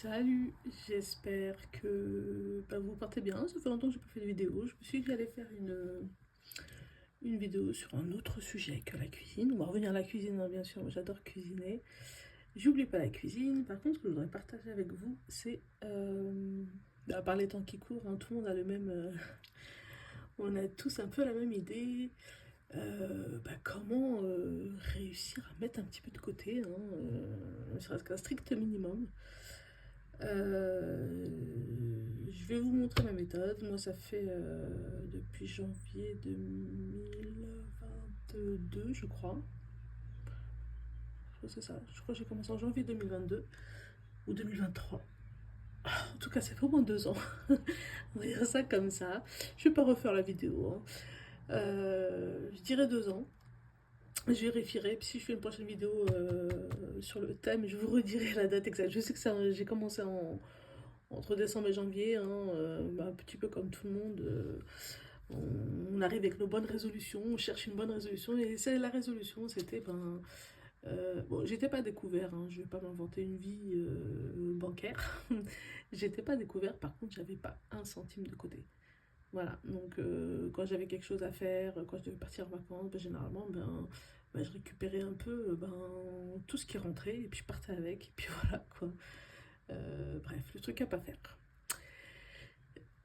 Salut, j'espère que vous partez bien. Ça fait longtemps que j'ai pas fait de vidéo. Je me suis dit que j'allais faire une vidéo sur un autre sujet que la cuisine. On va revenir à la cuisine, hein, bien sûr. Moi, j'adore cuisiner. J'oublie pas la cuisine. Par contre, ce que je voudrais partager avec vous, c'est par les temps qui courent, hein, tout le monde a le même. On a tous un peu la même idée. Comment réussir à mettre un petit peu de côté, hein, ne serait-ce qu'un strict minimum. Je vais vous montrer ma méthode. Moi, ça fait depuis janvier 2022, je crois. C'est ça. Je crois que j'ai commencé en janvier 2022 ou 2023. En tout cas, ça fait au moins 2 ans. On va dire ça comme ça. Je vais pas refaire la vidéo, hein. Je dirais 2 ans. Je vérifierai. Puis si je fais une prochaine vidéo sur le thème, je vous redirai la date exacte. Je sais que j'ai commencé entre décembre et janvier, hein, un petit peu comme tout le monde, on arrive avec nos bonnes résolutions, on cherche une bonne résolution, et la résolution, c'était, bon, j'étais pas découvert, hein, je vais pas m'inventer une vie bancaire, j'étais pas découvert, par contre, j'avais pas un centime de côté. Voilà, donc quand j'avais quelque chose à faire, quand je devais partir en vacances, généralement, je récupérais un peu tout ce qui rentrait, et puis je partais avec, et puis voilà, quoi. Bref, le truc à pas faire.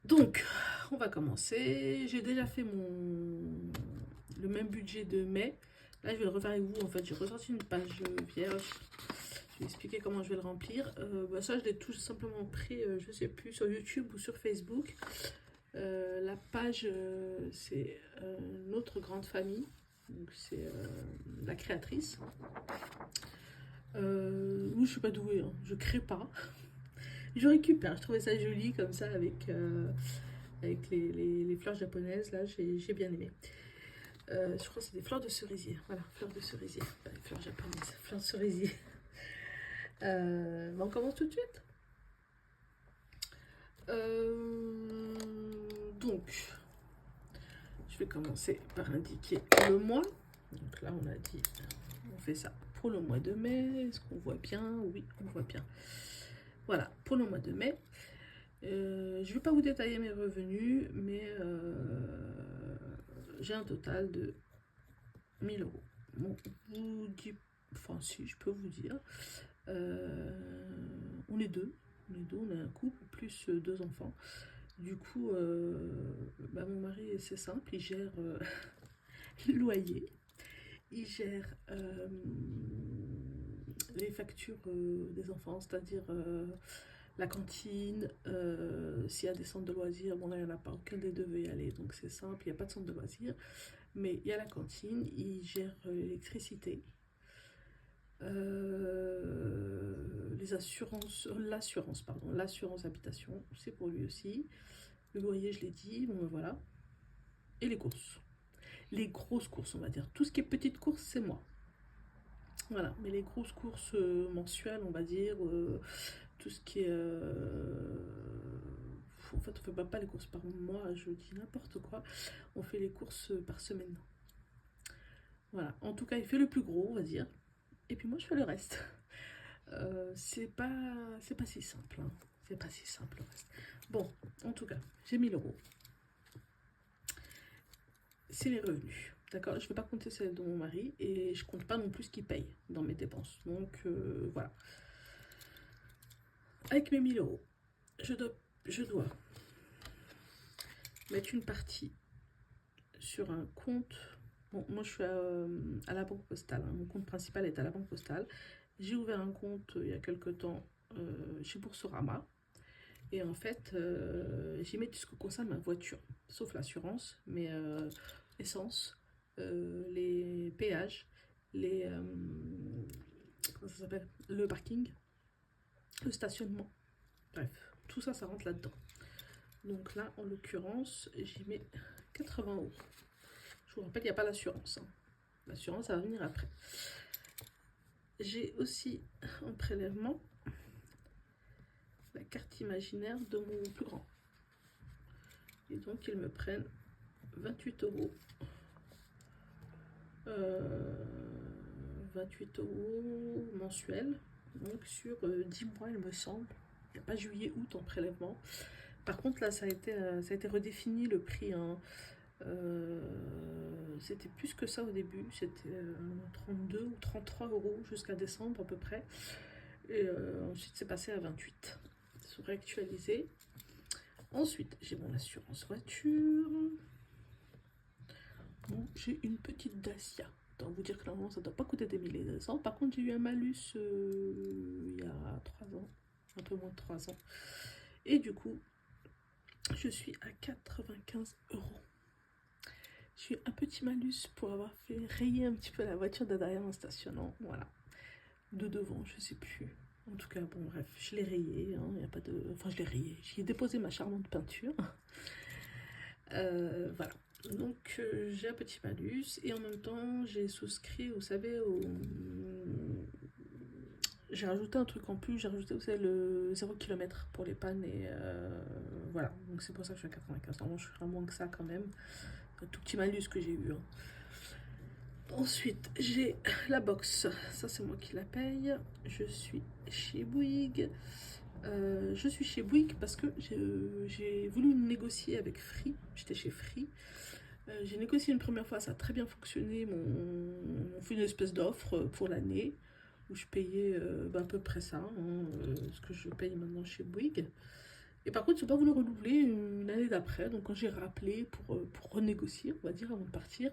Donc, on va commencer. J'ai déjà fait le même budget de mai. Là, je vais le refaire avec vous. En fait, j'ai ressorti une page vierge. Je vais expliquer comment je vais le remplir. Ça, je l'ai tout simplement pris, je sais plus, sur YouTube ou sur Facebook. La page, c'est notre grande famille. Donc, c'est la créatrice. Moi, je suis pas douée, hein. Je crée pas. Je récupère. Je trouvais ça joli comme ça avec les fleurs japonaises. Là, j'ai bien aimé. Je crois que c'est des fleurs de cerisier. Voilà, fleurs de cerisier. Pas des fleurs japonaises, fleurs de cerisier. On commence tout de suite. Donc, je vais commencer par indiquer le mois. Donc là, on a dit, on fait ça pour le mois de mai. Est-ce qu'on voit bien? Oui, on voit bien. Voilà, pour le mois de mai. Je ne vais pas vous détailler mes revenus, mais j'ai un total de 1000 euros. Bon, vous dis, enfin si, je peux vous dire. On est deux. On est un couple, plus 2 enfants. Du coup, mon mari, c'est simple, il gère le loyer, il gère les factures des enfants, c'est-à-dire la cantine, s'il y a des centres de loisirs, bon là il n'y en a pas, aucun des deux veut y aller, donc c'est simple, il n'y a pas de centre de loisirs, mais il y a la cantine, il gère l'électricité, les assurances, l'assurance habitation, c'est pour lui aussi, le loyer je l'ai dit, bon voilà, et les courses. Les grosses courses, on va dire. Tout ce qui est petites courses, c'est moi. Voilà, mais les grosses courses mensuelles, on va dire, tout ce qui est... en fait, on fait pas les courses par mois, je dis n'importe quoi. On fait les courses par semaine. Voilà, en tout cas, il fait le plus gros, on va dire. Et puis moi, je fais le reste. C'est pas si simple, hein. C'est pas si simple, le reste. Bon, en tout cas, j'ai 1000 euros. C'est les revenus. D'accord, je ne vais pas compter celle de mon mari et je compte pas non plus ce qu'il paye dans mes dépenses. Donc voilà. Avec mes 1000 euros, je dois mettre une partie sur un compte. Bon, moi je suis à la banque postale, hein. Mon compte principal est à la banque postale. J'ai ouvert un compte il y a quelques temps chez Boursorama. Et en fait, j'y mets tout ce qui concerne ma voiture, sauf l'assurance, mais essence, les péages, les comment ça s'appelle, le parking, le stationnement, bref, tout ça, ça rentre là-dedans. Donc là, en l'occurrence, j'y mets 80 euros. Je vous rappelle, il n'y a pas l'assurance, hein. L'assurance, ça va venir après. J'ai aussi un prélèvement, la carte imaginaire de mon plus grand. Et donc, ils me prennent 28 euros. 28 euros mensuels, donc sur 10 mois, il me semble. Il n'y a pas juillet, août en prélèvement. Par contre, là, ça a été redéfini le prix, hein. C'était plus que ça au début, c'était 32 ou 33 euros jusqu'à décembre à peu près. Et ensuite, c'est passé à 28. C'est réactualisé. Ensuite, j'ai mon assurance voiture. Bon, j'ai une petite Dacia. Autant vous dire que normalement, ça ne doit pas coûter des milliers de cents. Par contre, j'ai eu un malus il y a 3 ans, un peu moins de 3 ans. Et du coup, je suis à 95 euros. J'ai eu un petit malus pour avoir fait rayer un petit peu la voiture de derrière en stationnant. Voilà. De devant, je sais plus. En tout cas, bon, bref, je l'ai rayé. Hein, y a pas de... Enfin, je l'ai rayé. J'y ai déposé ma charmante peinture. Voilà. Donc, j'ai un petit malus. Et en même temps, j'ai souscrit, vous savez, j'ai rajouté un truc en plus. J'ai rajouté, vous savez, le 0 km pour les pannes. Et voilà. Donc, c'est pour ça que je suis à 95. Normalement, je ferai moins que ça quand même. Un tout petit malus que j'ai eu. Hein. Ensuite, j'ai la box. Ça, c'est moi qui la paye. Je suis chez Bouygues. Je suis chez Bouygues parce que j'ai voulu négocier avec Free. J'étais chez Free. J'ai négocié une première fois, ça a très bien fonctionné. On fait une espèce d'offre pour l'année où je payais à peu près ça, hein, ce que je paye maintenant chez Bouygues. Et par contre, ils n'ont pas voulu renouveler une année d'après. Donc, quand j'ai rappelé pour renégocier, on va dire, avant de partir,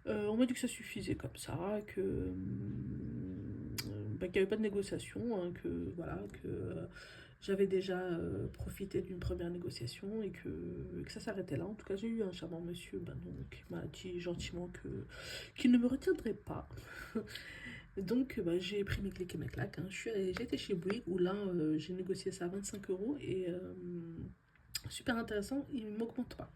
on m'a dit que ça suffisait comme ça, que qu'il n'y avait pas de négociation, hein, que voilà, que j'avais déjà profité d'une première négociation et que ça s'arrêtait là. En tout cas, j'ai eu un charmant monsieur qui m'a dit gentiment qu'il ne me retiendrait pas. Donc, j'ai pris mes clics et mes claques. Hein. J'ai été chez Bouygues où là, j'ai négocié ça à 25 euros et super intéressant, il ne m'augmente pas.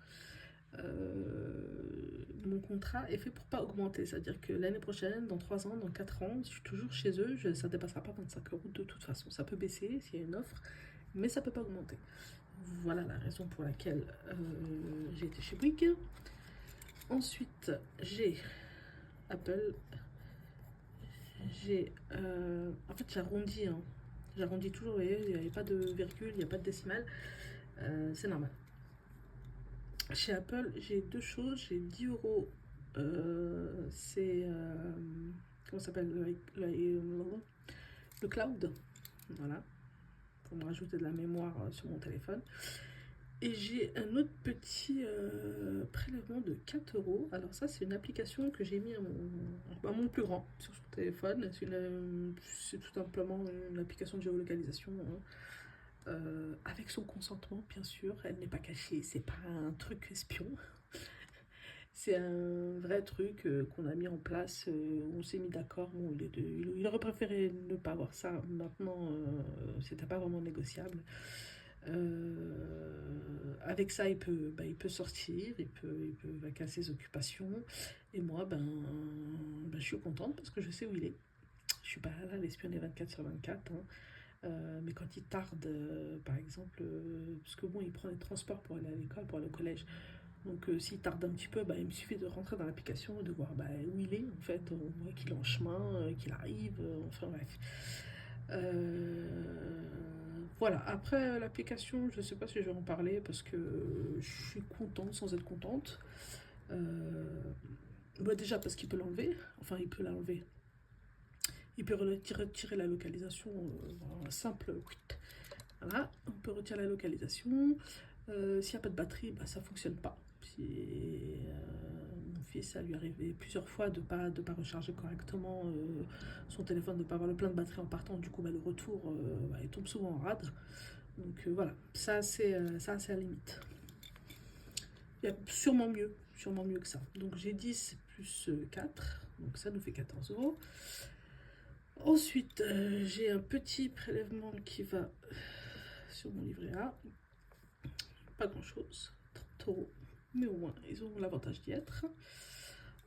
Mon contrat est fait pour pas augmenter, c'est-à-dire que l'année prochaine, dans 3 ans, dans 4 ans, je suis toujours chez eux, ça ne dépassera pas 25 euros de toute façon. Ça peut baisser s'il y a une offre, mais ça peut pas augmenter. Voilà la raison pour laquelle j'ai été chez Bouygues. Ensuite, j'ai Apple. En fait, j'arrondis. Hein. J'arrondis toujours, vous voyez, il n'y a pas de virgule, il n'y a pas de décimale. C'est normal. Chez Apple, j'ai deux choses. J'ai 10 euros. C'est. Comment ça s'appelle le cloud. Voilà. Pour me rajouter de la mémoire sur mon téléphone. Et j'ai un autre petit prélèvement de 4 euros. Alors, ça, c'est une application que j'ai mis à mon plus grand sur son téléphone. C'est tout simplement une application de géolocalisation. Hein. Avec son consentement, bien sûr, elle n'est pas cachée, c'est pas un truc espion. C'est un vrai truc qu'on a mis en place, on s'est mis d'accord, bon, il aurait préféré ne pas avoir ça, maintenant c'était pas vraiment négociable. Avec ça, il peut sortir, il peut vaquer à ses occupations, et moi, je suis contente parce que je sais où il est. Je suis pas là à l'espionner 24/24, hein. Mais quand il tarde, par exemple, parce que bon, il prend les transports pour aller à l'école, pour aller au collège. Donc s'il tarde un petit peu, il me suffit de rentrer dans l'application et de voir où il est. En fait, on voit qu'il est en chemin, qu'il arrive, enfin bref. Voilà, après l'application, je ne sais pas si je vais en parler parce que je suis contente sans être contente. Déjà parce qu'il peut l'enlever, enfin il peut l'enlever. Il peut retirer la localisation simple. Voilà, on peut retirer la localisation. S'il n'y a pas de batterie, ça ne fonctionne pas. Mon fils, ça lui arrivait plusieurs fois de pas recharger correctement son téléphone, de ne pas avoir le plein de batterie en partant. Du coup, le retour, il tombe souvent en rade. Donc voilà, ça c'est à la limite. Il y a sûrement mieux que ça. Donc j'ai 10 plus 4, donc ça nous fait 14 euros. Ensuite, j'ai un petit prélèvement qui va sur mon livret A. Pas grand chose, 30 euros, mais au moins ils ont l'avantage d'y être.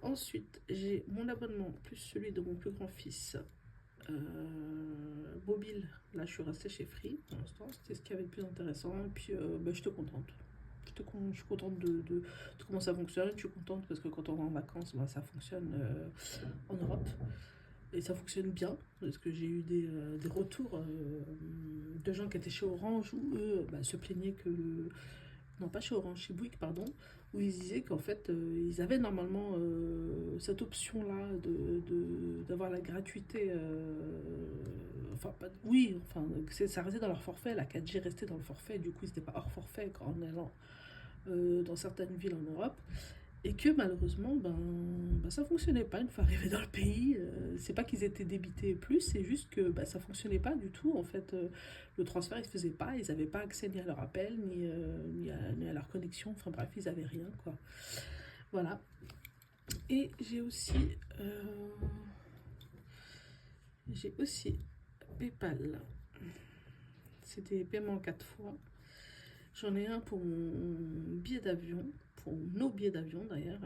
Ensuite, j'ai mon abonnement plus celui de mon plus grand fils mobile. Là, je suis restée chez Free pour l'instant, c'était ce qui avait le plus intéressant. Et puis, je suis contente. Je suis contente de comment ça fonctionne. Je suis contente parce que quand on va en vacances, ça fonctionne en Europe. Et ça fonctionne bien, parce que j'ai eu des retours de gens qui étaient chez Orange où eux se plaignaient que... Non, pas chez Orange, chez Bouygues, pardon, où ils disaient qu'en fait, ils avaient normalement cette option-là d'avoir la gratuité. Enfin, oui, enfin, ça restait dans leur forfait, la 4G restait dans le forfait, du coup, ils n'étaient pas hors forfait en allant dans certaines villes en Europe. Et que malheureusement, ça fonctionnait pas une fois arrivé dans le pays. C'est pas qu'ils étaient débités plus, c'est juste que ça fonctionnait pas du tout. En fait, le transfert, ils se faisaient pas, ils avaient pas accès ni à leur appel, ni à leur connexion. Enfin bref, ils avaient rien, quoi. Voilà. Et j'ai aussi PayPal. C'est des paiements 4 fois. J'en ai un pour mon billet d'avion, pour nos billets d'avion d'ailleurs,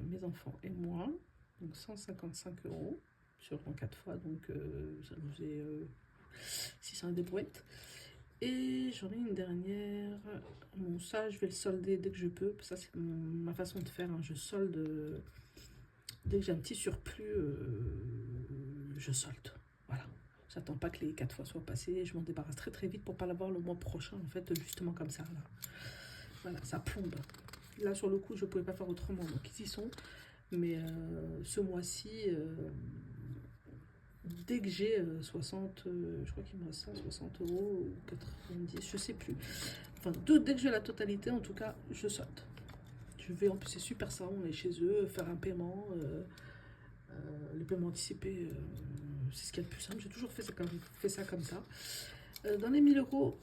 mes enfants et moi. Donc 155 € sur en 4 fois, donc ça nous fait 600 des brouettes. Et j'en ai une dernière. Bon, ça, je vais le solder dès que je peux. Ça, c'est ma façon de faire. Hein. Je solde. Dès que j'ai un petit surplus, je solde. Voilà. J'attends pas que les 4 fois soient passées. Je m'en débarrasse très très vite pour pas l'avoir le mois prochain. En fait, justement comme ça. Là. Voilà, ça plombe. Là, sur le coup, je pouvais pas faire autrement. Donc, ils y sont. Mais ce mois-ci, dès que j'ai 60, je crois qu'il me reste 160 € ou 90, je sais plus. Enfin, dès que j'ai la totalité, en tout cas, je saute. Je vais, en plus, c'est super ça, on est chez eux, faire un paiement, le paiement anticipé, c'est ce qu'il y a de plus simple. J'ai toujours fait ça comme ça. Dans les 1000 €,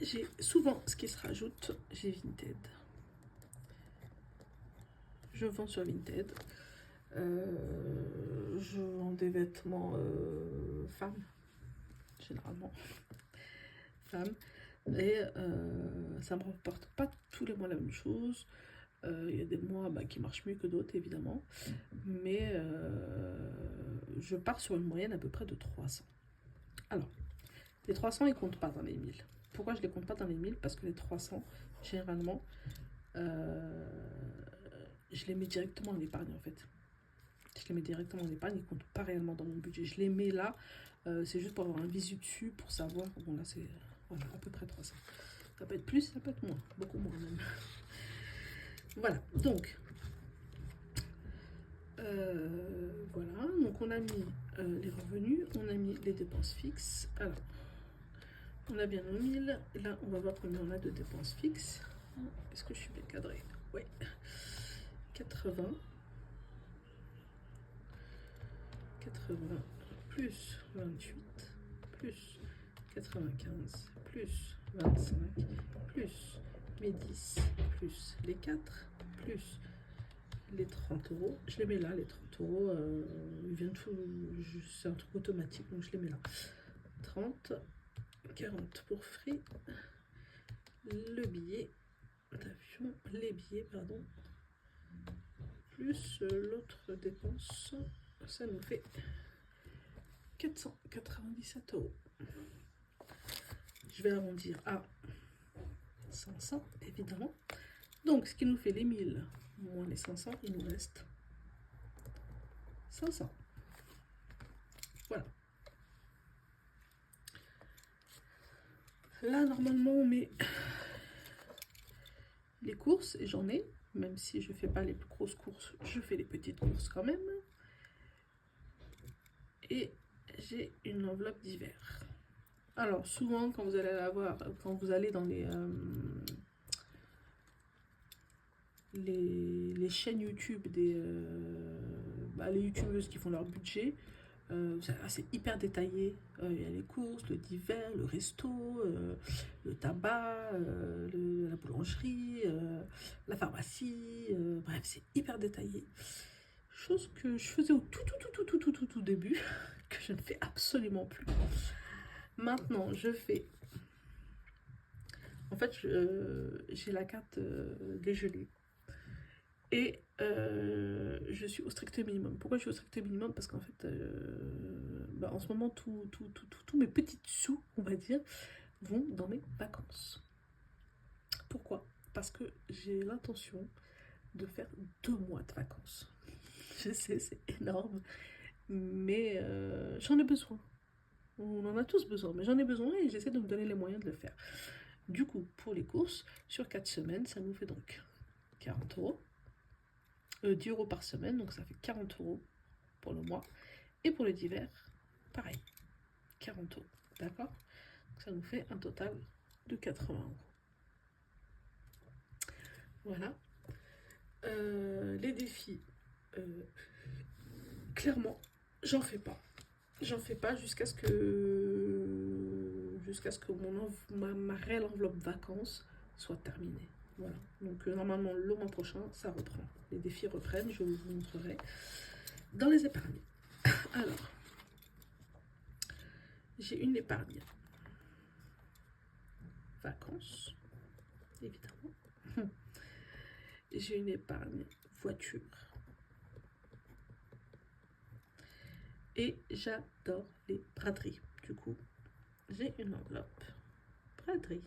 j'ai souvent ce qui se rajoute, j'ai Vinted. Je vends sur Vinted. Je vends des vêtements femmes, généralement femmes, et ça me rapporte pas tous les mois la même chose. Il y a des mois qui marchent mieux que d'autres, évidemment, mais je pars sur une moyenne à peu près de 300. Alors, les 300, ils comptent pas dans les 1000. Pourquoi je les compte pas dans les 1000? Parce que les 300, généralement, je les mets directement en épargne, en fait. Je les mets directement en épargne, ils ne comptent pas réellement dans mon budget. Je les mets là, c'est juste pour avoir un visu dessus, pour savoir. Bon, là, c'est voilà, à peu près 300. Ça peut être plus, ça peut être moins, beaucoup moins même. Voilà, donc, voilà, donc on a mis les revenus, on a mis les dépenses fixes. Alors, on a bien nos 1000. Là, on va voir combien on a de dépenses fixes. Est-ce que je suis bien cadrée? Oui. 80 plus 28 plus 95 plus 25 plus mes 10 plus les 4 plus les 30 €. Je les mets là, les 30 €. C'est un truc automatique, donc je les mets là. 30, 40 pour free, le billet d'avion, les billets, pardon, plus l'autre dépense, ça nous fait 497 €. Je vais arrondir à 500, évidemment. Donc, ce qui nous fait les 1000 moins les 500, il nous reste 500. Voilà. Là, normalement, on met les courses, et j'en ai, même si je ne fais pas les plus grosses courses, je fais les petites courses quand même. Et j'ai une enveloppe d'hiver. Alors, souvent, quand vous allez avoir, quand vous allez dans les chaînes YouTube les youtubeuses qui font leur budget, c'est hyper détaillé. Il y a les courses, le divers, le resto, le tabac, la boulangerie, la pharmacie, bref, c'est hyper détaillé. Chose que je faisais au tout début, que je ne fais absolument plus. Maintenant, je fais... En fait, j'ai la carte dégelée. Et je suis au strict minimum. Pourquoi je suis au strict minimum? Parce qu'en fait, en ce moment, tous mes petits sous, on va dire, vont dans mes vacances. Pourquoi? Parce que j'ai l'intention de faire 2 mois de vacances. Je sais, c'est énorme, mais j'en ai besoin. On en a tous besoin, mais j'en ai besoin et j'essaie de me donner les moyens de le faire. Du coup, pour les courses, sur 4 semaines, ça nous fait donc 40 euros. 10 euros par semaine, donc ça fait 40 euros pour le mois. Et pour les divers, pareil, 40 euros. D'accord? Ça nous fait un total de 80 euros. Voilà. Les défis, clairement, j'en fais pas. J'en fais pas jusqu'à ce que ma réelle enveloppe vacances soit terminée. Voilà. Donc normalement le mois prochain, ça reprend. Les défis reprennent, je vous montrerai. Dans les épargnes. Alors, j'ai une épargne vacances, évidemment. J'ai une épargne voiture. Et j'adore les braderies. Du coup, j'ai une enveloppe braderie.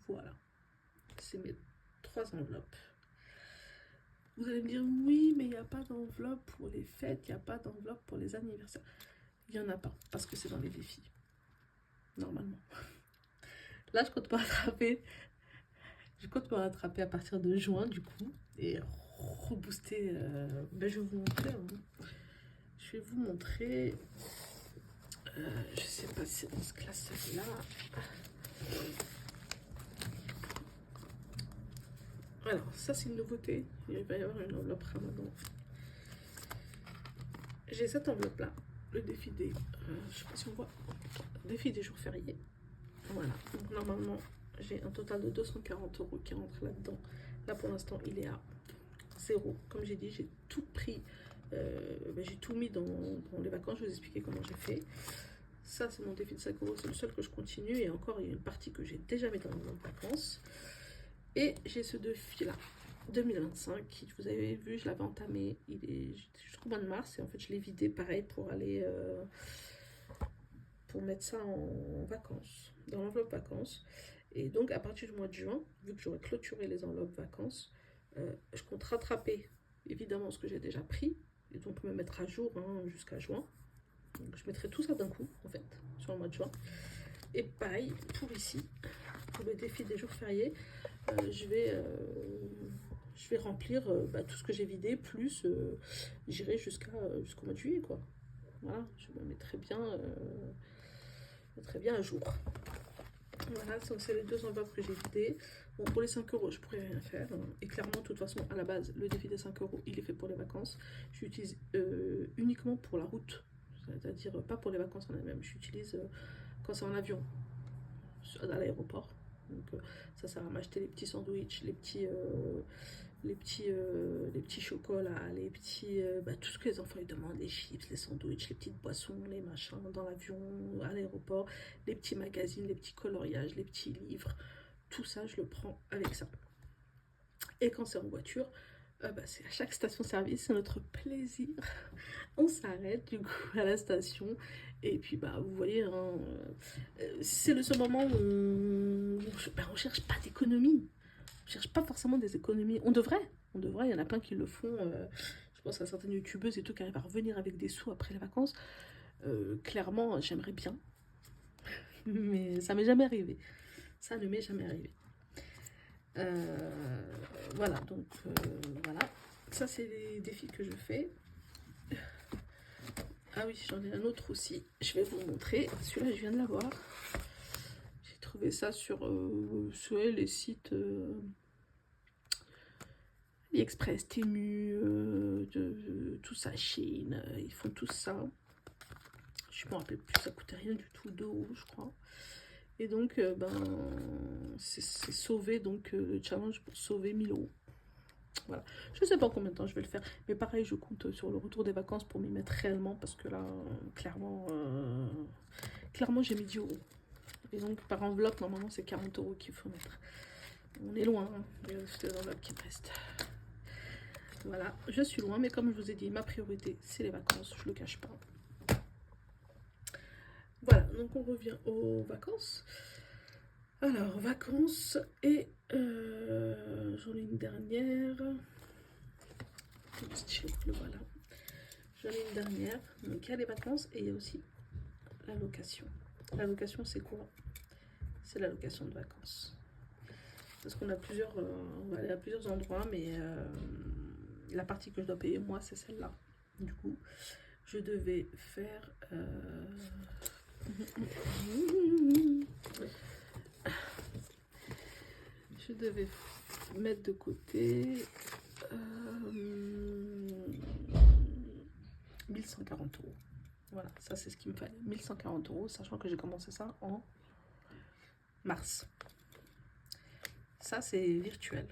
Voilà. C'est mes 3 enveloppes. Vous allez me dire, oui, mais il n'y a pas d'enveloppe pour les fêtes, il n'y a pas d'enveloppe pour les anniversaires. Il n'y en a pas, parce que c'est dans les défis. Normalement. Là, je compte me rattraper. Je compte me rattraper à partir de juin, du coup. Et rebooster. Ben, je vais vous montrer. Hein. Je vais vous montrer. Je sais pas si c'est dans ce classeur-là. Alors, ça, c'est une nouveauté. Il va y avoir une enveloppe Ramadan. J'ai cette enveloppe-là. Le défi des... je sais pas si on voit. Défi des jours fériés. Voilà. Donc, normalement, j'ai un total de 240 euros qui rentre là-dedans. Là, pour l'instant, il est à 0. Comme j'ai dit, j'ai tout pris. J'ai tout mis dans les vacances. Je vais vous expliquer comment j'ai fait. Ça, c'est mon défi de 5 euros. C'est le seul que je continue. Et encore, il y a une partie que j'ai déjà mis dans les vacances. Et j'ai ce défi-là, 2025, qui, vous avez vu, je l'avais entamé. Il est jusqu'au mois de mars. Et en fait, je l'ai vidé pareil pour aller... pour mettre ça en vacances, dans l'enveloppe vacances. Et donc, à partir du mois de juin, vu que j'aurai clôturé les enveloppes vacances, je compte rattraper évidemment ce que j'ai déjà pris, et donc me mettre à jour hein, jusqu'à juin. Donc, je mettrai tout ça d'un coup, en fait, sur le mois de juin. Et pareil, pour ici, pour le défi des jours fériés, je vais remplir tout ce que j'ai vidé, plus j'irai jusqu'au mois de juillet, quoi. Voilà, je me mettrai bien à jour. Voilà, donc c'est les 2 enveloppes que j'ai vidées. Bon, pour les 5 euros, je pourrais rien faire. Hein. Et clairement, de toute façon, à la base, le défi des 5 euros, il est fait pour les vacances. J'utilise uniquement pour la route. C'est-à-dire pas pour les vacances en elles-mêmes. J'utilise quand c'est en avion, à l'aéroport. Donc ça sert à m'acheter les petits sandwichs, les petits chocolats, les petits tout ce que les enfants ils demandent, les chips, les sandwichs, les petites boissons, les machins dans l'avion, à l'aéroport, les petits magazines, les petits coloriages, les petits livres, tout ça je le prends avec ça. Et quand c'est en voiture, c'est à chaque station-service, c'est notre plaisir. On s'arrête du coup à la station et puis vous voyez, hein, c'est le seul moment où on cherche pas d'économie. On cherche pas forcément des économies. On devrait, il y en a plein qui le font. Je pense à certaines youtubeuses et tout qui arrivent à revenir avec des sous après les vacances. Clairement, j'aimerais bien, mais ça m'est jamais arrivé. Ça ne m'est jamais arrivé. Voilà, donc voilà. Ça, c'est les défis que je fais. Ah oui, j'en ai un autre aussi. Je vais vous montrer. Celui-là, je viens de l'avoir. J'ai trouvé ça sur les sites AliExpress, Temu, tout ça, Chine. Ils font tout ça. Je me rappelle plus, ça coûtait rien du tout, 2 euros, je crois. Et donc, c'est sauver donc, le challenge pour sauver 1000 euros. Voilà. Je ne sais pas combien de temps je vais le faire. Mais pareil, je compte sur le retour des vacances pour m'y mettre réellement. Parce que là, clairement, j'ai mis 10 euros. Et donc, par enveloppe, normalement, c'est 40 euros qu'il faut mettre. On est loin. Hein. Il y a des enveloppes qui me restent. Voilà, je suis loin. Mais comme je vous ai dit, ma priorité, c'est les vacances. Je ne le cache pas. Voilà, donc on revient aux vacances. Alors, vacances, et j'en ai une dernière. Le voilà. J'en ai une dernière. Donc, il y a les vacances et il y a aussi la location. La location, c'est quoi? C'est la location de vacances. Parce qu'on a plusieurs, on va aller à plusieurs endroits, mais la partie que je dois payer, moi, c'est celle-là. Du coup, je devais faire... je devais mettre de côté 1140 euros. Voilà, ça c'est ce qu'il me fallait. 1140 euros, sachant que j'ai commencé ça en mars. Ça c'est virtuel.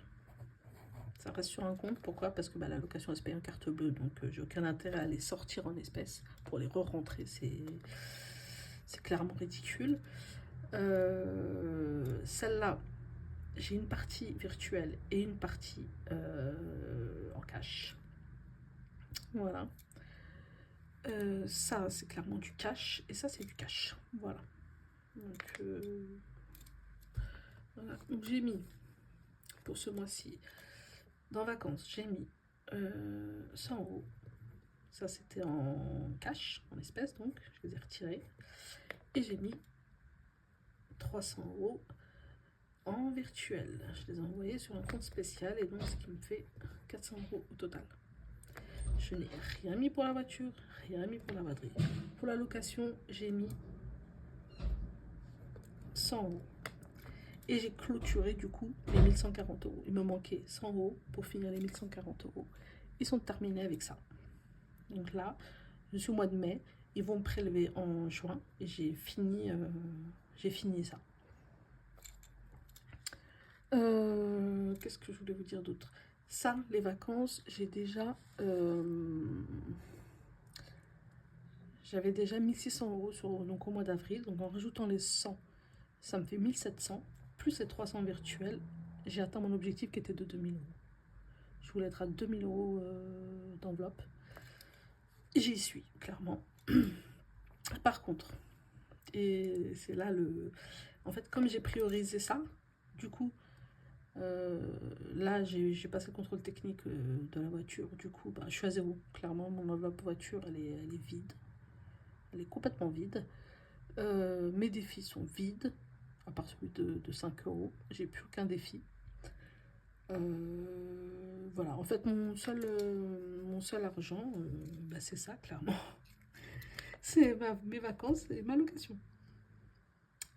Ça reste sur un compte. Pourquoi? Parce que la location elle se paye en carte bleue. Donc j'ai aucun intérêt à les sortir en espèces pour les re-rentrer. C'est clairement ridicule. Celle-là, j'ai une partie virtuelle et une partie en cash. Voilà. Ça, c'est clairement du cash. Et ça, c'est du cash. Voilà. Donc, voilà. Donc j'ai mis, pour ce mois-ci, dans vacances, j'ai mis 100 euros. Ça, c'était en cash, en espèces, donc. Je les ai retirés. Et j'ai mis 300 euros en virtuel. Je les ai envoyés sur un compte spécial. Et donc, ce qui me fait 400 euros au total. Je n'ai rien mis pour la voiture, rien mis pour la batterie. Pour la location, j'ai mis 100 euros. Et j'ai clôturé du coup les 1140 euros. Il me manquait 100 euros pour finir les 1140 euros. Ils sont terminés avec ça. Donc là, je suis au mois de mai. Ils vont me prélever en juin. Et j'ai fini ça. Qu'est-ce que je voulais vous dire d'autre? Ça, les vacances, j'ai déjà... j'avais déjà 1600 euros donc au mois d'avril. Donc en rajoutant les 100, ça me fait 1700. Plus les 300 virtuels, j'ai atteint mon objectif qui était de 2000 euros. Je voulais être à 2000 euros d'enveloppe. J'y suis, clairement. Par contre, et c'est là le... En fait, comme j'ai priorisé ça, du coup, là, j'ai passé le contrôle technique de la voiture. Du coup, je suis à zéro. Clairement, mon enveloppe voiture, elle est vide. Elle est complètement vide. Mes défis sont vides. À part celui de 5 euros. J'ai plus aucun défi. Voilà, en fait, mon seul argent, c'est ça, clairement. C'est mes vacances et ma location.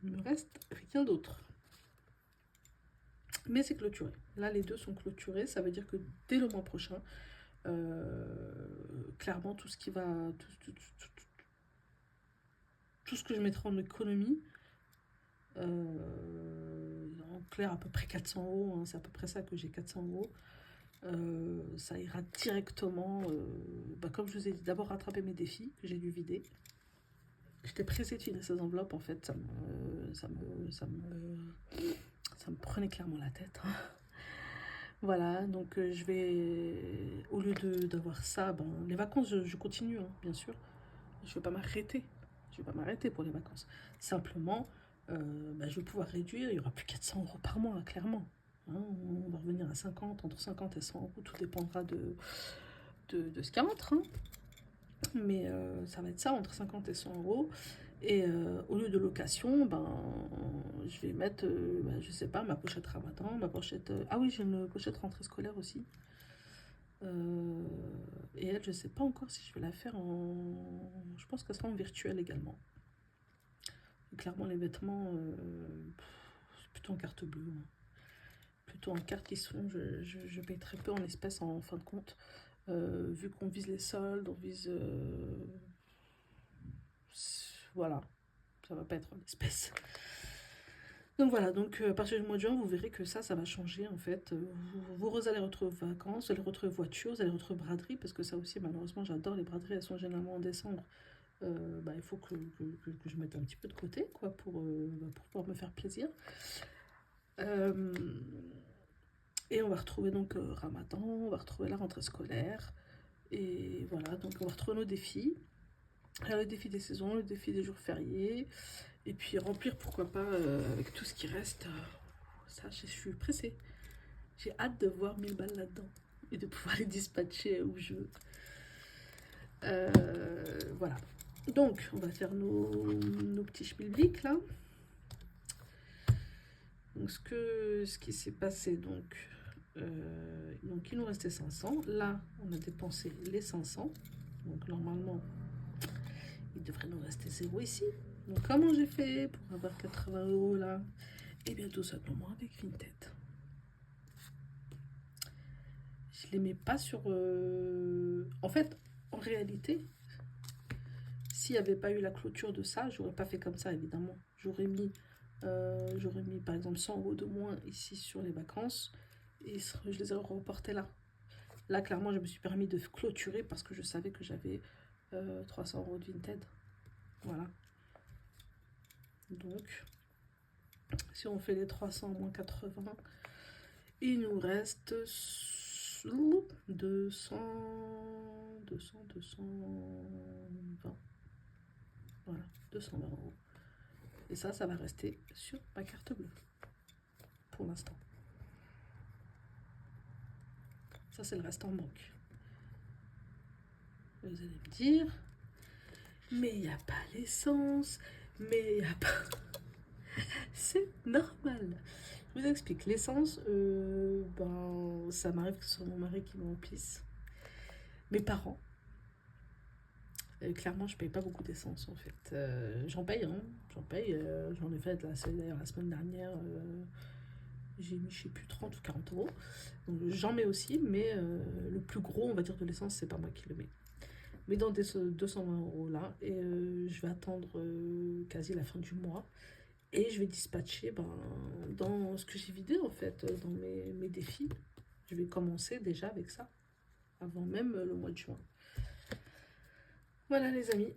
Il me reste rien d'autre. Mais c'est clôturé. Là, les deux sont clôturés. Ça veut dire que dès le mois prochain, clairement, tout ce qui va... Tout ce que je mettrai en économie, en clair à peu près 400 euros, hein, c'est à peu près ça que j'ai, 400 euros. Ça ira directement, comme je vous ai dit, d'abord rattraper mes défis que j'ai dû vider. J'étais pressée de finir ces enveloppes, en fait, ça me prenait clairement la tête. Hein. Voilà, donc je vais, au lieu d'avoir ça, les vacances, je continue, hein, bien sûr. Je ne vais pas m'arrêter. Je vais pas m'arrêter pour les vacances. Simplement, je vais pouvoir réduire. Il n'y aura plus 400 euros par mois, clairement. Hein, on va revenir à 50, entre 50 et 100 euros. Tout dépendra de ce qu'il y a entre. Hein. Mais ça va être ça, entre 50 et 100 euros. Et au lieu de location, je vais mettre, je sais pas, ma pochette Ramadan, ma pochette... ah oui, j'ai une pochette rentrée scolaire aussi. Et elle, je sais pas encore si je vais la faire en... Je pense qu'elle sera en virtuel également. Et clairement, les vêtements, c'est plutôt en carte bleue. Hein. Plutôt en carte qui sont... Je paye très peu en espèces en fin de compte. Vu qu'on vise les soldes, on vise... voilà. Ça va pas être en espèces. Donc voilà, donc à partir du mois de juin, vous verrez que ça va changer en fait. Vous allez retrouver vacances, vous allez retrouver voitures, vous allez retrouver braderie, parce que ça aussi, malheureusement, j'adore les braderies, elles sont généralement en décembre. Il faut que je mette un petit peu de côté, quoi, pour pouvoir me faire plaisir. Et on va retrouver donc Ramadan, on va retrouver la rentrée scolaire. Et voilà, donc on va retrouver nos défis. Alors, le défi des saisons, le défi des jours fériés. Et puis remplir, pourquoi pas, avec tout ce qui reste. Ça, je suis pressée. J'ai hâte de voir 1000 balles là-dedans. Et de pouvoir les dispatcher où je veux. Voilà. Donc, on va faire nos petits schmilblick là. Donc, ce qui s'est passé, donc il nous restait 500. Là, on a dépensé les 500. Donc, normalement, il devrait nous rester 0 ici. Donc, comment j'ai fait pour avoir 80 € là? Et bien, tout simplement avec Vinted. Je les mets pas sur... En fait, en réalité, s'il n'y avait pas eu la clôture de ça, j'aurais pas fait comme ça, évidemment. J'aurais mis par exemple 100 € de moins ici sur les vacances et je les aurais reportés là. Là, clairement, je me suis permis de clôturer parce que je savais que j'avais 300 € de Vinted. Voilà. Donc, si on fait les 300 moins 80, il nous reste 220. Voilà, 220 €. Et ça va rester sur ma carte bleue. Pour l'instant. Ça, c'est le reste en banque. Vous allez me dire, mais il n'y a pas l'essence, mais il n'y a pas... C'est normal. Je vous explique. L'essence, ça m'arrive que ce soit mon mari qui me remplisse. Mes parents, clairement, je paye pas beaucoup d'essence en fait. J'en paye, hein. J'en ai fait d'ailleurs la semaine dernière. J'ai mis, je sais plus, 30 ou 40 €. Donc j'en mets aussi, mais le plus gros, on va dire, de l'essence, c'est pas moi qui le mets. Mais dans des 220 € là, et je vais attendre quasi la fin du mois. Et je vais dispatcher dans ce que j'ai vidé en fait, dans mes défis. Je vais commencer déjà avec ça, avant même le mois de juin. Voilà les amis.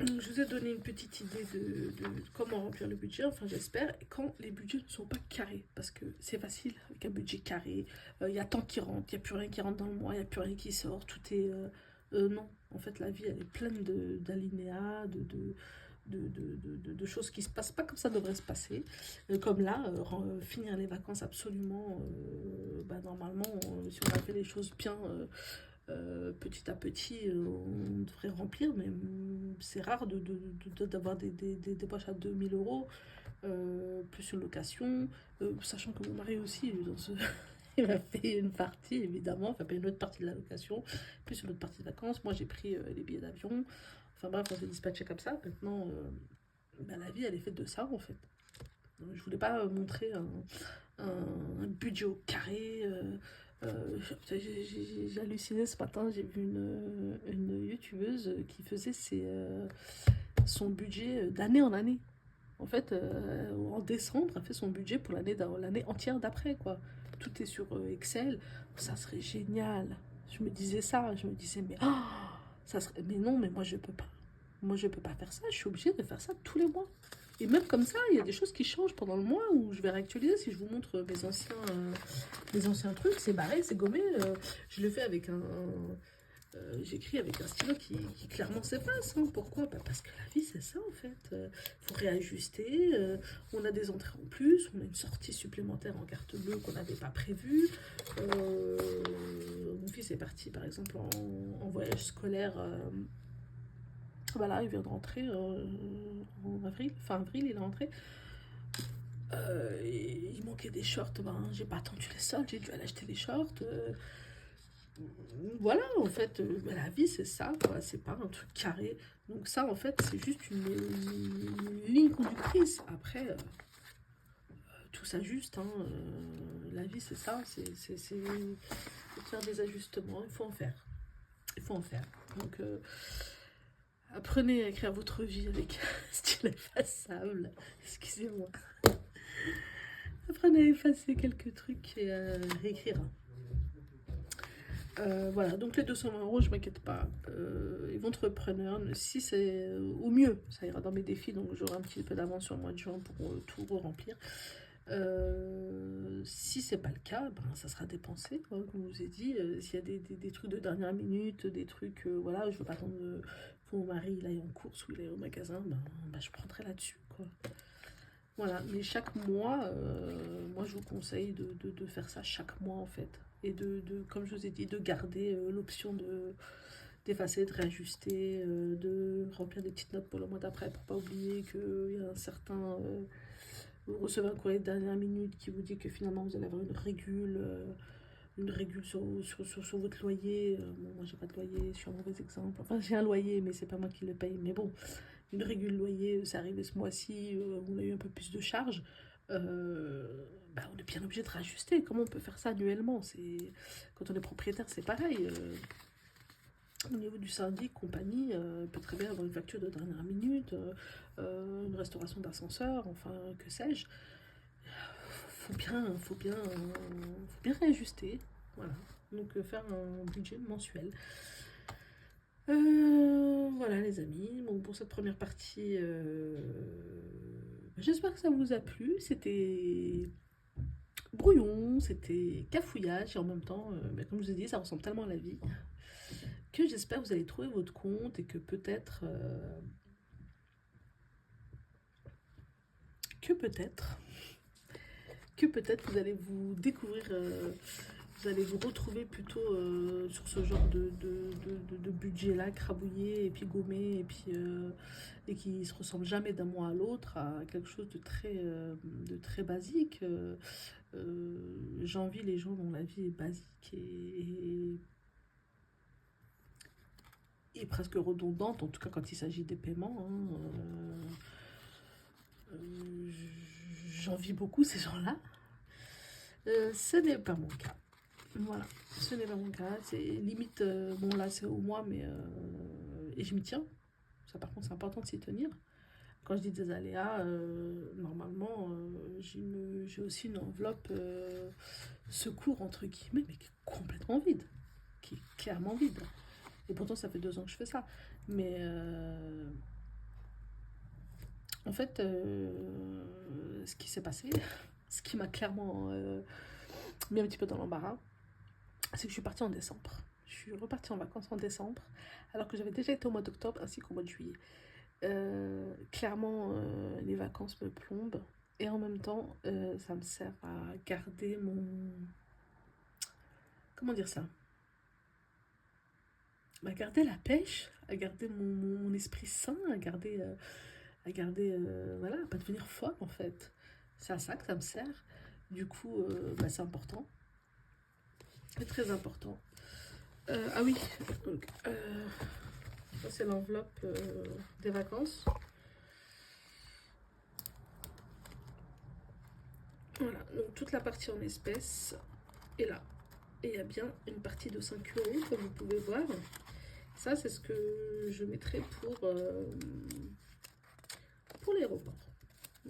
Je vous ai donné une petite idée de comment remplir le budget, enfin j'espère, quand les budgets ne sont pas carrés. Parce que c'est facile avec un budget carré, il y a tant qui rentre, il n'y a plus rien qui rentre dans le mois, il n'y a plus rien qui sort, tout est... non, en fait la vie elle est pleine d'alinéas, de choses qui se passent pas comme ça devrait se passer. Comme là, finir les vacances absolument, normalement, si on a fait les choses bien petit à petit, on devrait remplir, mais c'est rare d'avoir des poches à 2000 €, plus une location, sachant que mon mari aussi, il va payer une partie, évidemment, enfin payer une autre partie de la location, plus une autre partie de vacances. Moi, j'ai pris les billets d'avion. Enfin bref, on s'est dispatché comme ça. Maintenant, la vie, elle est faite de ça, en fait. Donc, je voulais pas montrer un budget au carré. J'ai halluciné ce matin. J'ai vu une youtubeuse qui faisait son budget d'année en année. En fait, en décembre, elle fait son budget pour l'année entière d'après, quoi. Tout est sur Excel. Ça serait génial. Je me disais ça. Je me disais, mais ça serait... Mais non, mais moi, je peux pas. Moi, je peux pas faire ça. Je suis obligée de faire ça tous les mois. Et même comme ça, il y a des choses qui changent pendant le mois où je vais réactualiser. Si je vous montre mes anciens trucs, c'est barré, c'est gommé. Je le fais avec j'écris avec un stylo qui clairement s'efface. Hein. Pourquoi? Parce que la vie, c'est ça, en fait. Faut réajuster. On a des entrées en plus. On a une sortie supplémentaire en carte bleue qu'on n'avait pas prévue. Mon fils est parti, par exemple, en voyage scolaire. Voilà, il vient de rentrer en avril. Fin avril, il est rentré. Il manquait des shorts. J'ai pas attendu les soldes. J'ai dû aller acheter les shorts. Voilà, en fait, la vie, c'est ça, quoi. C'est pas un truc carré. Donc ça, en fait, c'est juste une ligne conductrice. Après, tout s'ajuste, hein. La vie, c'est ça. C'est faire des ajustements. Il faut en faire. Il faut en faire. Donc, apprenez à écrire votre vie avec un style effaçable. Excusez-moi. Apprenez à effacer quelques trucs et à réécrire. Voilà, donc les 220 €, je m'inquiète pas. Ils vont être preneurs. Si c'est au mieux, ça ira dans mes défis, donc j'aurai un petit peu d'avance sur le mois de juin pour tout remplir. Si c'est pas le cas, ça sera dépensé, hein, comme je vous ai dit. S'il y a des trucs de dernière minute, des trucs, voilà, je veux pas attendre que mon mari il aille en course ou il aille au magasin, je prendrai là-dessus, quoi. Voilà, mais chaque mois, moi je vous conseille de faire ça chaque mois en fait. Et comme je vous ai dit, de garder l'option d'effacer, de réajuster, de remplir des petites notes pour le mois d'après pour pas oublier qu'il y a un certain... vous recevez un courrier de dernière minute qui vous dit que finalement vous allez avoir une régule sur votre loyer. Bon, moi j'ai pas de loyer, je suis un mauvais exemple. Enfin, j'ai un loyer, mais c'est pas moi qui le paye. Mais bon, une régule loyer, c'est arrivé ce mois-ci, on a eu un peu plus de charges. Bah, on est bien obligé de rajuster. Comment on peut faire ça annuellement? Quand on est propriétaire, c'est pareil. Au niveau du syndic, compagnie, peut très bien avoir une facture de dernière minute, une restauration d'ascenseur, enfin, que sais-je. Faut bien réajuster. Voilà. Donc, faire un budget mensuel. Voilà, les amis. Bon, pour cette première partie, j'espère que ça vous a plu. C'était brouillon, c'était cafouillage, et en même temps, comme je vous ai dit, ça ressemble tellement à la vie que j'espère que vous allez trouver votre compte et que peut-être vous allez vous découvrir, vous allez vous retrouver plutôt sur ce genre de budget-là, crabouillé et puis gommé, et qui ne se ressemble jamais d'un mois à l'autre, à quelque chose de très basique. J'envie les gens dont la vie est basique et presque redondante, en tout cas quand il s'agit des paiements. J'envie beaucoup ces gens-là. Ce n'est pas mon cas. Voilà, ce n'est pas mon cas. C'est limite, bon là c'est au mois, mais et je m'y tiens. Ça par contre c'est important de s'y tenir. Quand je dis des aléas, normalement j'ai aussi une enveloppe secours entre guillemets, mais qui est complètement vide, qui est clairement vide. Et pourtant ça fait 2 ans que je fais ça. Mais en fait, ce qui s'est passé, ce qui m'a clairement mis un petit peu dans l'embarras, c'est que je suis partie en décembre. Je suis repartie en vacances en décembre, alors que j'avais déjà été au mois d'octobre ainsi qu'au mois de juillet. Clairement, les vacances me plombent. Et en même temps, ça me sert à garder mon... Comment dire ça? À garder la pêche, à garder mon esprit sain, à garder... voilà, à pas devenir folle en fait. C'est à ça que ça me sert. Du coup, c'est important. C'est très important. Ah oui, donc, ça c'est l'enveloppe des vacances. Voilà, donc toute la partie en espèces est là. Et il y a bien une partie de 5 euros, comme vous pouvez voir. Ça, c'est ce que je mettrai pour l'aéroport.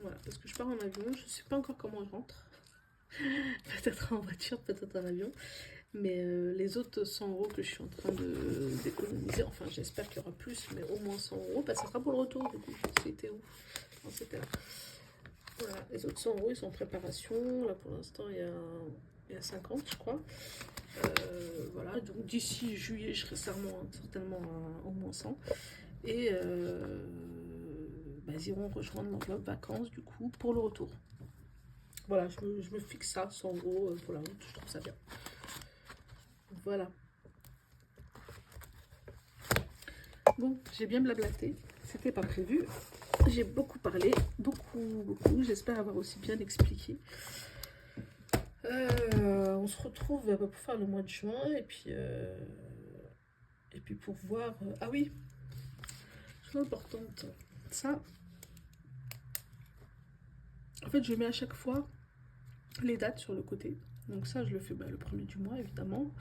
Voilà, parce que je pars en avion, je ne sais pas encore comment je rentre. Peut-être en voiture, peut-être en avion. Mais les autres 100 euros que je suis en train d'économiser, enfin j'espère qu'il y aura plus, mais au moins 100 euros, ça sera pour le retour du coup. C'était où? Non, c'était là. Voilà, les autres 100 euros ils sont en préparation. Là pour l'instant il y a 50 je crois. Voilà, donc d'ici juillet je serai certainement à au moins 100. Et ils iront rejoindre l'enveloppe vacances du coup pour le retour. Voilà, je me fixe ça, 100 euros pour la route, je trouve ça bien. Voilà. Bon, j'ai bien blablaté, c'était pas prévu. J'ai beaucoup parlé, beaucoup. J'espère avoir aussi bien expliqué. On se retrouve pour faire le mois de juin et puis pour voir. Ah oui, chose importante. Ça, en fait, je mets à chaque fois les dates sur le côté. Donc ça, je le fais le premier du mois, évidemment.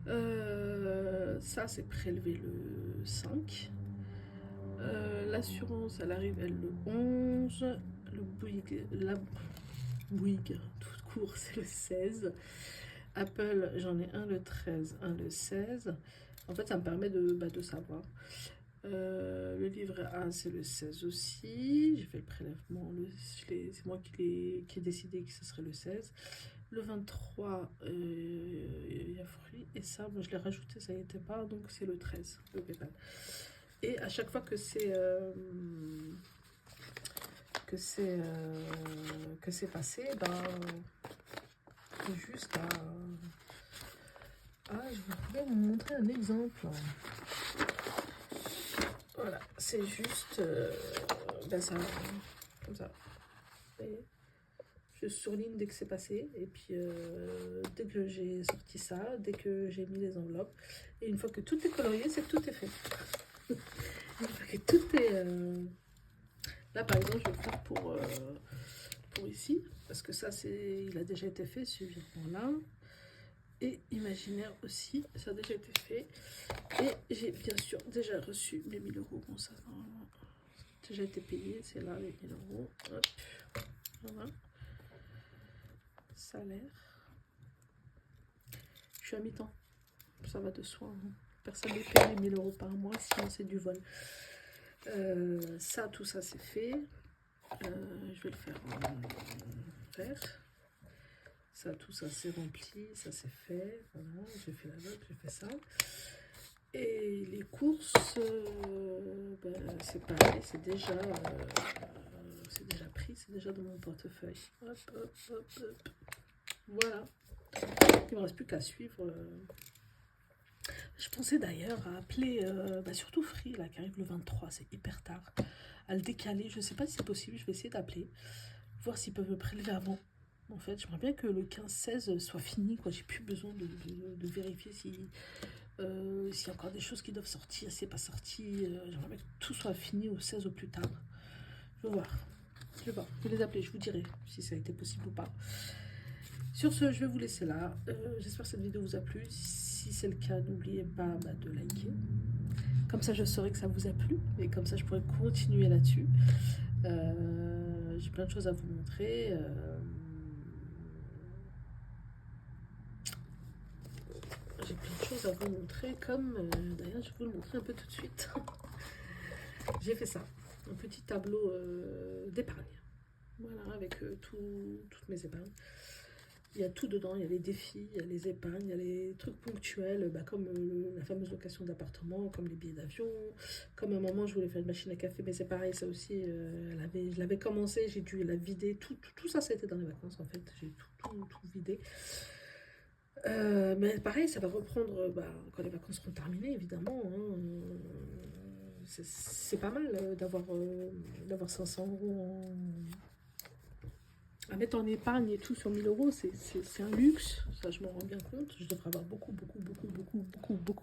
Ça, c'est prélevé le 5. L'assurance, elle arrive, le 11. La Bouygues, tout court, c'est le 16. Apple, j'en ai un le 13, un le 16. En fait, ça me permet de savoir. Le livret A, c'est le 16 aussi. J'ai fait le prélèvement. C'est moi qui ai décidé que ce serait le 16. Le 23, il y a fruits. Et ça, moi, je l'ai rajouté, ça n'y était pas. Donc, c'est le 13, le PayPal. Et à chaque fois que c'est passé, juste à... Ah, je voulais vous montrer un exemple. Voilà, c'est juste ben ça, comme ça. Et je surligne dès que c'est passé. Et puis dès que j'ai sorti ça, dès que j'ai mis les enveloppes. Et une fois que tout est colorié, c'est que tout est fait. Une fois que tout est... Là par exemple, je vais le faire pour ici. Parce que ça, il a déjà été fait, ce virement-là. Et imaginaire aussi, ça a déjà été fait. Et j'ai bien sûr déjà reçu mes 1000 euros. Bon, ça a déjà été payé, c'est là les 1000 euros. Hop, voilà. Salaire. Je suis à mi-temps, ça va de soi. Hein. Personne ne paye les 1000 euros par mois, sinon c'est du vol. Ça, tout ça c'est fait. Je vais le faire en vert. Ça, tout ça c'est rempli, ça c'est fait. Voilà, j'ai fait la note, j'ai fait ça. Et les courses, ben, c'est pareil, c'est déjà pris, c'est déjà dans mon portefeuille. Hop, hop, hop, hop. Voilà. Il ne me reste plus qu'à suivre. Je pensais d'ailleurs à appeler, bah surtout Free, là, qui arrive le 23, c'est hyper tard, à le décaler. Je ne sais pas si c'est possible, je vais essayer d'appeler, voir s'ils peuvent me prélever avant. En fait, j'aimerais bien que le 15-16 soit fini, quoi. J'ai plus besoin de vérifier si... s'il y a encore des choses qui doivent sortir, si c'est pas sorti, j'aimerais bien que tout soit fini au 16 au plus tard. Je vais voir. Je vais les appeler, je vous dirai si ça a été possible ou pas. Sur ce, je vais vous laisser là. J'espère que cette vidéo vous a plu. Si c'est le cas, n'oubliez pas de liker. Comme ça, je saurai que ça vous a plu. Et comme ça, je pourrai continuer là-dessus. J'ai plein de choses à vous montrer. J'ai plein de choses à vous montrer, comme d'ailleurs je vais vous le montrer un peu tout de suite. J'ai fait ça, un petit tableau d'épargne. Voilà, avec toutes mes épargnes. Il y a tout dedans, il y a les défis, il y a les épargnes, il y a les trucs ponctuels, comme la fameuse location d'appartement, comme les billets d'avion. Comme à un moment, je voulais faire une machine à café, mais c'est pareil, ça aussi, je l'avais commencé, j'ai dû la vider. Tout ça, c'était dans les vacances, en fait. J'ai tout vidé. Mais pareil, ça va reprendre quand les vacances seront terminées, évidemment. Hein. C'est pas mal d'avoir 500 euros à mettre en épargne et tout sur 1000 euros. C'est un luxe, ça je m'en rends bien compte. Je devrais avoir beaucoup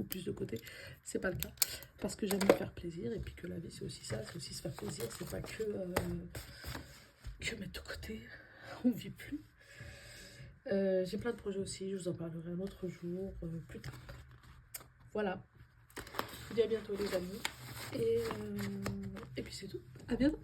plus de côté. C'est pas le cas, parce que j'aime me faire plaisir, et puis que la vie c'est aussi ça, c'est aussi se faire plaisir. C'est pas que mettre de côté, on vit plus. J'ai plein de projets aussi, je vous en parlerai un autre jour, plus tard. Voilà, je vous dis à bientôt les amis, et puis c'est tout, à bientôt.